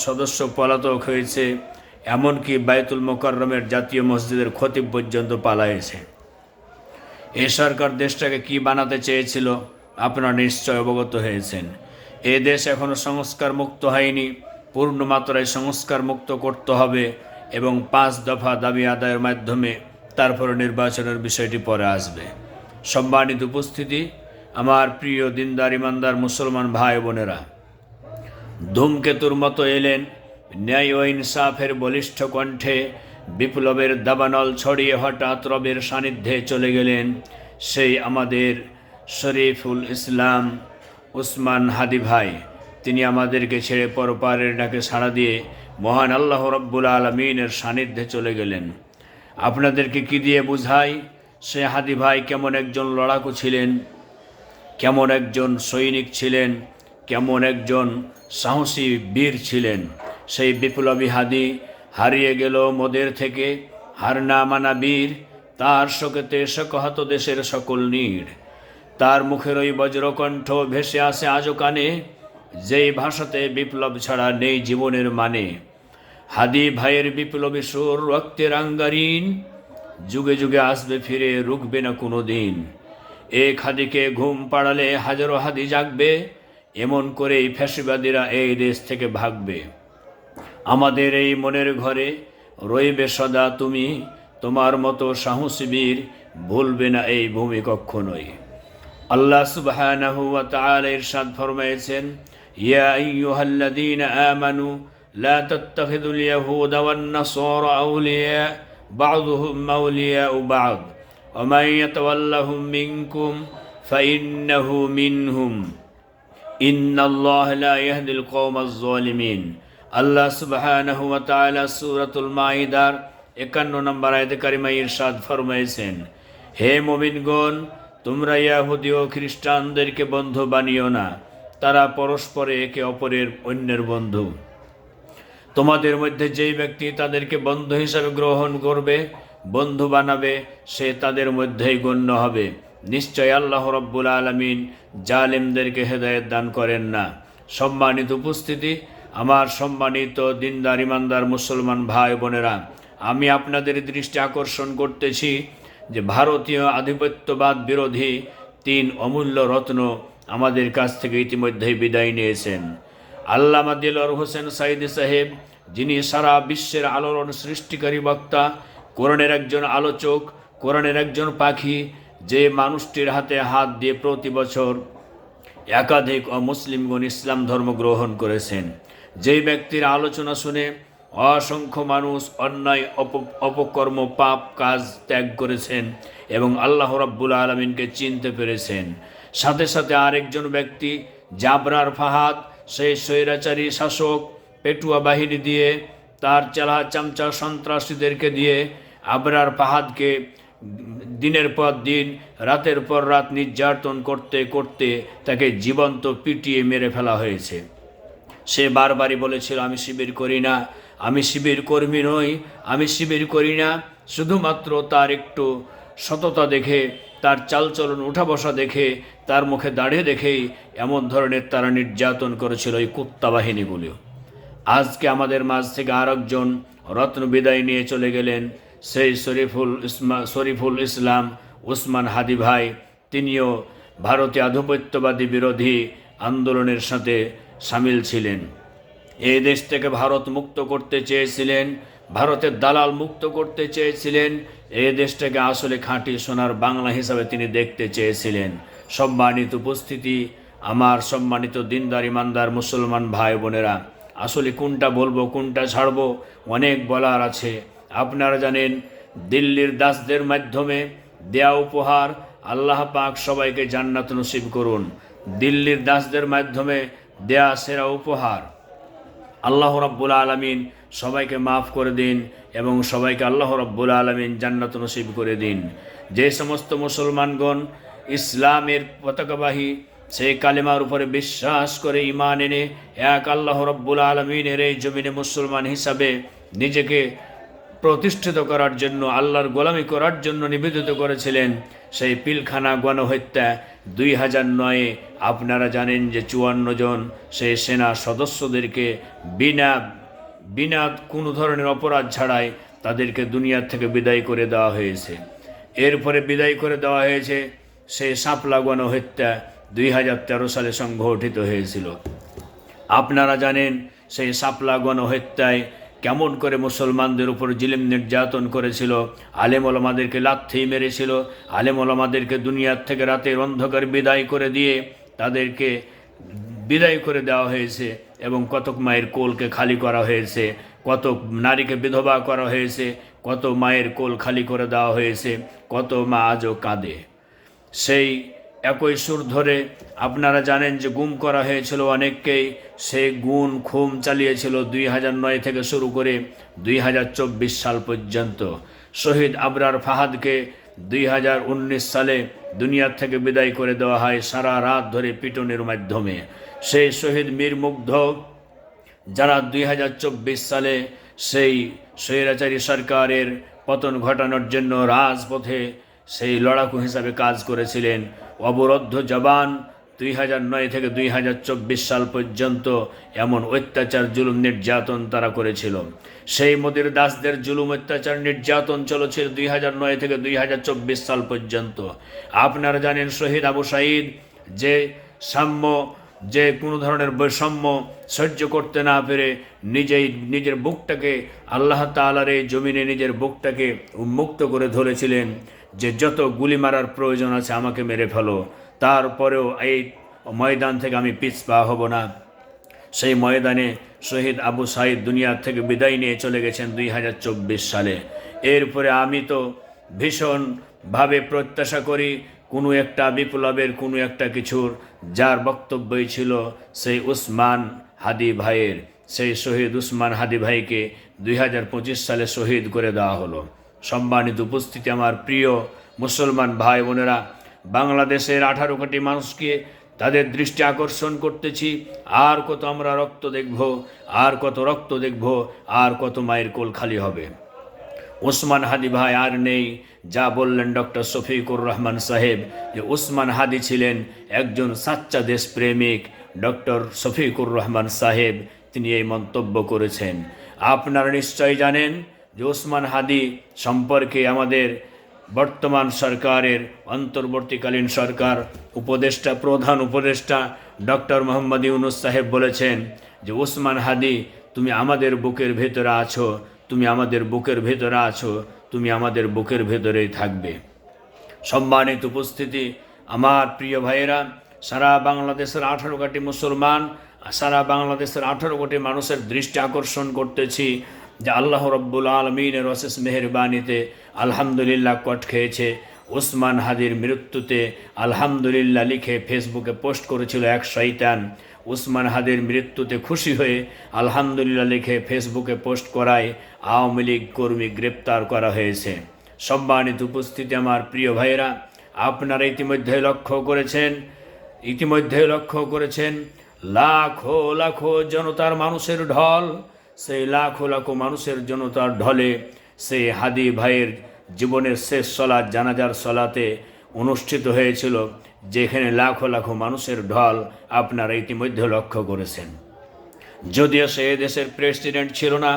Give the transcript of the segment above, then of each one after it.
সদস্য পলাতক হয়েছে, এমনকি বাইতুল মোকাররমের জাতীয় মসজিদের খতিব পর্যন্ত পালায়েছে। এই সরকার দেশটাকে কি বানাতে চেয়েছিল আপনারা নিশ্চয় অবগত হয়েছেন। এ দেশ এখনও সংস্কার মুক্ত হয়নি, পূর্ণ মাত্রায় সংস্কার মুক্ত করতে হবে এবং 5 দফা দাবি আদায়ের মাধ্যমে তারপরে নির্বাচনের বিষয়টি পরে আসবে। সম্মানিত উপস্থিতি, আমার প্রিয় দিনদার ইমানদার মুসলমান ভাই বোনেরা, ধূমকেতুর মতো এলেন ন্যায় ও ইনসাফের বলিষ্ঠ কণ্ঠে বিপ্লবের দাবানল ছড়িয়ে হঠাৎ রবের সান্নিধ্যে চলে গেলেন সেই আমাদের শরীফুল ইসলাম উসমান হাদি ভাই। তিনি আমাদেরকে ছেড়ে পরপারের ডাকে সাড়া দিয়ে মহান আল্লাহ রব্বুল আলমিনের সান্নিধ্যে চলে গেলেন। আপনাদেরকে কি দিয়ে বুঝাই সে হাদি ভাই কেমন একজন লড়াকু ছিলেন, কেমন একজন সৈনিক ছিলেন, কেমন একজন সাহসী বীর ছিলেন। সেই বিপ্লবী হাদি হারিয়ে গেল মোদের থেকে, হার না মানা বীর, তার শোকেতে শোকাহত দেশের সকল নীড়। তার মুখের ওই বজ্রকণ্ঠ ভেসে আসে আজও কানে, যেই ভাষাতে বিপ্লব ছাড়া নেই জীবনের মানে। হাদি ভাইয়ের বিপ্লবী সুর রক্তের আঙ্গারিন, যুগে যুগে আসবে ফিরে, রুখবে না কোনো দিন। এক হাদিকে ঘুম পাড়ালে হাজারো হাদি জাগবে, এমন করেই ফ্যাসিবাদীরা এই দেশ থেকে ভাগবে। আমাদের এই মনের ঘরে রইবে সদা তুমি, তোমার মতো সাহসী বীর ভুলবে না এই ভূমি কখনোই। আল্লাহ সুবহানাহু ওয়া তাআলা ইরশাদ ফরমায়েছেন, ইয়া আইয়ুহাল্লাযীনা আমানু লা তাত্তাখিযুল ইয়াহুদা ওয়ান নাসারা আউলিয়া বা'দুহুম আউলিয়াউ বা'দ ওয়া মান ইয়াতাওয়াল্লাহুম মিনকুম ফাইন্নাহু মিনহুম ইন্নাল্লাহা লা ইয়াহদিল কওমাজ যালিমিন। আল্লাহ সুবহানাহু ওয়া তাআলা সূরাতুল মাইদার 51 নম্বর আয়াতে কারিমায় ইরশাদ ফরমায়েছেন, হে মুমিনগণ, তোমরা ইহুদি ও খ্রিস্টানদেরকে বন্ধু বানিও না, তারা পরস্পরে একে অপরের অন্যের বন্ধু। তোমাদের মধ্যে যেই ব্যক্তি তাদেরকে বন্ধু হিসাবে গ্রহণ করবে, বন্ধু বানাবে, সে তাদের মধ্যেই গণ্য হবে। নিশ্চয় আল্লাহ রব্বুল আলামিন জালেমদেরকে হেদায়েত দান করেন না। সম্মানিত উপস্থিতি, আমার সম্মানিত দিনদার ইমানদার মুসলমান ভাই বোনেরা, আমি আপনাদের দৃষ্টি আকর্ষণ করতেছি যে ভারতীয় আধিপত্যবাদ বিরোধী 3 অমূল্য রত্ন আমাদের কাছ থেকে ইতিমধ্যেই বিদায় নিয়েছেন। আল্লামা দিলওয়ার হোসেন সাঈদী সাহেব, যিনি সারা বিশ্বের আলোড়ন সৃষ্টিকারী বক্তা, কোরআনের একজন আলোচক, কোরআনের একজন পাখি, যে মানুষটির হাতে হাত দিয়ে প্রতি বছর একাধিক অমুসলিমগণ ইসলাম ধর্ম গ্রহণ করেছেন, যেই ব্যক্তির আলোচনা শুনে অসংখ্য মানুষ অন্যায় অপকর্ম পাপ কাজ ত্যাগ করেছেন এবং আল্লাহ রাব্বুল আলামিনকে চিনতে পেরেছেন। সাথে সাথে আরেকজন ব্যক্তি জাবরার ফাহাদ, সেই স্বৈরাচারী শাসক পেটুয়া বাহিনী দিয়ে, তার চেলা চামচা সন্ত্রাসীদেরকে দিয়ে আবরার ফাহাদকে দিনের পর দিন রাতের পর রাত নির্যাতন করতে করতে তাকে জীবন্ত পিটিয়ে মেরে ফেলা হয়েছে। সে বারবারই বলেছিল, আমি শিবির করি না, আমি শিবির কর্মী নই, আমি শিবির করি না। শুধুমাত্র তার একটু সততা দেখে, তার চালচলন উঠা বসা দেখে, তার মুখে দাঁড়িয়ে দেখেই এমন ধরনের তারা নির্যাতন করেছিল এই কুত্তা বাহিনীগুলিও। আজকে আমাদের মাঝ থেকে আরেকজন রত্ন বিদায় নিয়ে চলে গেলেন, সেই শরীফুল ইসলাম উসমান হাদি ভাই। তিনিও ভারতীয় আধিপত্যবাদী বিরোধী আন্দোলনের সাথে সামিল ছিলেন। এই দেশ থেকে ভারত মুক্ত করতে চেয়েছিলেন, ভারতের দালাল মুক্ত করতে চেয়েছিলেন, এই দেশটাকে আসলে খাঁটি সোনার বাংলা হিসাবে তিনি দেখতে চেয়েছিলেন। সম্মানিত উপস্থিতি, আমার সম্মানিত দিনদার ইমানদার মুসলমান ভাই বোনেরা, আসলে কোনটা বলবো কোনটা ছাড়বো, অনেক বলার আছে। আপনারা জানেন, দিল্লির দাসদের মাধ্যমে দেয়া উপহার, আল্লাহ পাক সবাইকে জান্নাত নসিব করুন। দিল্লির দাসদের মাধ্যমে দেয়া সেরা উপহার, আল্লাহ রাব্বুল আলামিন সবাইকে মাফ করে দিন এবং সবাইকে আল্লাহ রাব্বুল আলামিন জান্নাত নসিব করে দিন। যে সমস্ত মুসলমানগণ ইসলামের পতাকাবাহী, সেই কালেমার উপরে বিশ্বাস করে ঈমান এনে এক আল্লাহ রাব্বুল আলামিনের এই জমিনে মুসলমান হিসাবে নিজেকে প্রতিষ্ঠিত করার জন্য, আল্লাহর গোলামি করার জন্য নিবেদিত করেছিলেন। সেই পিলখানা গণহত্যা 2009-এ আপনারা জানেন যে 54 জন সেই সেনা সদস্যদেরকে বিনা বিনা কোনো ধরনের অপরাধ ছাড়াই তাদেরকে দুনিয়ার থেকে বিদায় করে দেওয়া হয়েছে। এরপরে বিদায় করে দেওয়া হয়েছে সেই শাপলা গণহত্যা 2013 সালে সংঘটিত হয়েছিল। আপনারা জানেন সেই শাপলা গণহত্যায় কেমন করে মুসলমানদের উপর জুলুম নির্যাতন করেছিল, আলেম ওলামাদেরকে লাথি মেরেছিল, আলেম ওলামাদেরকে দুনিয়ার থেকে রাতের অন্ধকার বিদায় করে দিয়ে তাদেরকে বিদায় করে দেওয়া হয়েছে এবং কতক মায়ের কোলকে খালি করা হয়েছে, কত নারীকে বিধবা করা হয়েছে, কত মায়ের কোল খালি করে দেওয়া হয়েছে, কত মা আজও কাঁদে। সেই একই সুর ধরে আপনারা জানেন যে গুম করা হয়েছিল অনেককেই। সেই খুন চালিয়েছিল 2009 থেকে শুরু করে 2024 সাল পর্যন্ত। শহীদ আবরার ফাহাদকে 2019 সালে দুনিয়ার থেকে বিদায় করে দেওয়া হয় সারা রাত ধরে পিটনের মাধ্যমে। সেই শহীদ মীর মুগ্ধ যারা 2024 সালে সেই স্বৈরাচারী সরকারের পতন ঘটানোর জন্য রাজপথে সেই লড়াকু হিসাবে কাজ করেছিলেন, অবরুদ্ধ জবান 2009 থেকে 2024 সাল পর্যন্ত এমন অত্যাচার জুলুম নির্যাতন তারা করেছিল। সেই মোদির দাসদের জুলুম অত্যাচার নির্যাতন চলেছিল 2009 থেকে 2024 সাল পর্যন্ত। আপনারা জানেন শহীদ আবু সাঈদ যে কোনো ধরনের বৈষম্য সহ্য করতে না পেরে নিজের বুকটাকে আল্লাহ তাআলার এই জমিনে নিজের বুকটাকে উন্মুক্ত করে ধরেছিলেন যে যত গুলি মারার প্রয়োজন আছে আমাকে মেরে ফেলো, তারপরেও এই ময়দান থেকে আমি পিছপা হব না। সেই ময়দানে শহীদ আবু সাঈদ দুনিয়ার থেকে বিদায় নিয়ে চলে গেছেন 2024 সালে। এরপরে আমি তো ভীষণভাবে প্রত্যাশা করি কোনো একটা বিপ্লবের কোনো একটা কিছুর, যার বক্তব্যই ছিল সেই উসমান হাদি ভাইয়ের। সেই শহীদ উসমান হাদি ভাইকে 2025 সালে শহীদ করে দেওয়া হলো। সম্মানিত উপস্থিতি, আমার প্রিয় মুসলমান ভাই বোনেরা, বাংলাদেশের 18 কোটি মানুষকে তাদের দৃষ্টি আকর্ষণ করতেছি। আর কত আমরা রক্ত দেখব, আর কত রক্ত দেখব, আর কত মায়ের কোল খালি হবে। উসমান হাদি ভাই আর নেই। যা বললেন ডক্টর শফিকুর রহমান সাহেব যে উসমান হাদি ছিলেন একজন সাচ্চা দেশপ্রেমিক, ডক্টর শফিকুর রহমান সাহেব তিনি এই মন্তব্য করেছেন। আপনারা নিশ্চয়ই জানেন যে উসমান হাদি সম্পর্কে আমাদের বর্তমান সরকারের অন্তর্বর্তীকালীন সরকার প্রধান উপদেষ্টা ডক্টর মোহাম্মদ ইউনুস সাহেব বলেছেন যে উসমান হাদি তুমি আমাদের বুকের ভেতরে আছো, তুমি আমাদের বুকের ভেতরে আছো, তুমি আমাদের বুকের ভেতরেই থাকবে। সম্মানিত উপস্থিতি, আমার প্রিয় ভাইয়েরা, সারা বাংলাদেশের 18 কোটি মুসলমান, সারা বাংলাদেশের 18 কোটি মানুষের দৃষ্টি আকর্ষণ করতেছি যে আল্লাহ রব্বুল আলমিনের অশেষ মেহেরবানিতে আলহামদুলিল্লাহ কট খেয়েছে। উসমান হাদির মৃত্যুতে আলহামদুলিল্লাহ লিখে ফেসবুকে পোস্ট করেছিল এক শয়তান। উসমান হাদির মৃত্যুতে খুশি হয়ে আলহামদুলিল্লাহ লিখে ফেসবুকে পোস্ট করায় আওয়ামী লীগ কর্মী গ্রেপ্তার করা হয়েছে। সম্মানিত উপস্থিতি, আমার প্রিয় ভাইয়েরা, আপনারা ইতিমধ্যে লক্ষ্য করেছেন লাখো লাখো জনতার মানুষের ঢল, সেই লাখো লাখো মানুষের জনতার ঢলে সেই হাদি ভাইয়ের জীবনের শেষ সলাৎ জানাজার সলাতে অনুষ্ঠিত হয়েছিল, যেখানে লাখো লাখো মানুষের ঢল আপনারা ইতিমধ্যে লক্ষ্য করেছেন। যদিও সে এই দেশের প্রেসিডেন্ট ছিল না,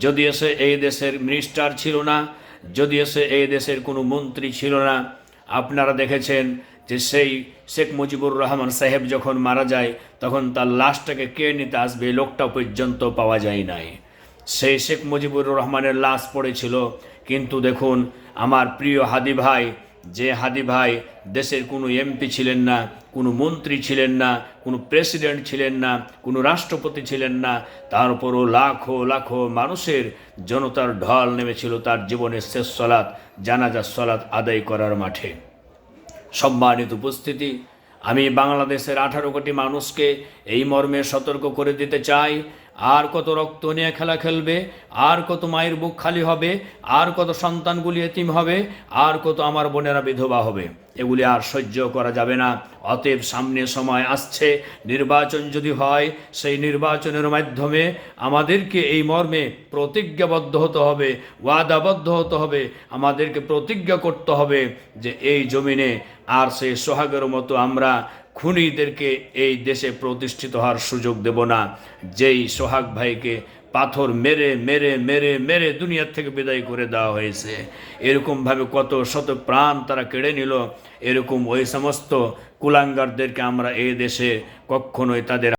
যদিও সে এই দেশের মিনিস্টার ছিল না, যদিও সে এই দেশের কোনো মন্ত্রী ছিল না, আপনারা দেখেছেন যে সেই শেখ মুজিবুর রহমান সাহেব যখন মারা যায় তখন তার লাশটাকে কে নিতে আসবে এই লোকটা পর্যন্ত পাওয়া যায় নাই। সেই শেখ মুজিবুর রহমানের লাশ পড়েছিল। কিন্তু দেখুন আমার প্রিয় হাদি ভাই, যে হাদি ভাই দেশের কোনো এমপি ছিলেন না, কোনো মন্ত্রী ছিলেন না, কোনো প্রেসিডেন্ট ছিলেন না, কোনো রাষ্ট্রপতি ছিলেন না, তার উপরও লাখো লাখো মানুষের জনতার ঢল নেমেছিল তার জীবনের শেষ সলাৎ জানাজার সলাৎ আদায় করার মাঠে। সম্মানিত উপস্থিতি, আমি বাংলাদেশের 18 কোটি মানুষকে এই মর্মে সতর্ক করে দিতে চাই, আর কত রক্ত নিয়ে খেলা খেলবে, আর কত মায়ের বুক খালি হবে, আর কত সন্তানগুলি এতিম হবে, আর কত আমার বোনেরা বিধবা হবে। এগুলি আর সহ্য করা যাবে না। অতএব সামনে সময় আসছে, নির্বাচন যদি হয়, সেই নির্বাচনের মাধ্যমে আমাদেরকে এই মর্মে প্রতিজ্ঞাবদ্ধ হতে হবে, ওয়াদাবদ্ধ হতে হবে, আমাদেরকে প্রতিজ্ঞা করতে হবে যে এই জমিনে আর সেই সোহাগের মতো আমরা খুনিদেরকে এই দেশে প্রতিষ্ঠিত হওয়ার সুযোগ দেব না। যেই সোহাগ ভাইকে পাথর মেরে মেরে মেরে মেরে দুনিয়ার থেকে বিদায় করে দেওয়া হয়েছে, এরকমভাবে কত শত প্রাণ তারা কেড়ে নিল, এরকম ওই সমস্ত কুলাঙ্গারদেরকে আমরা এই দেশে কখনোই তাদের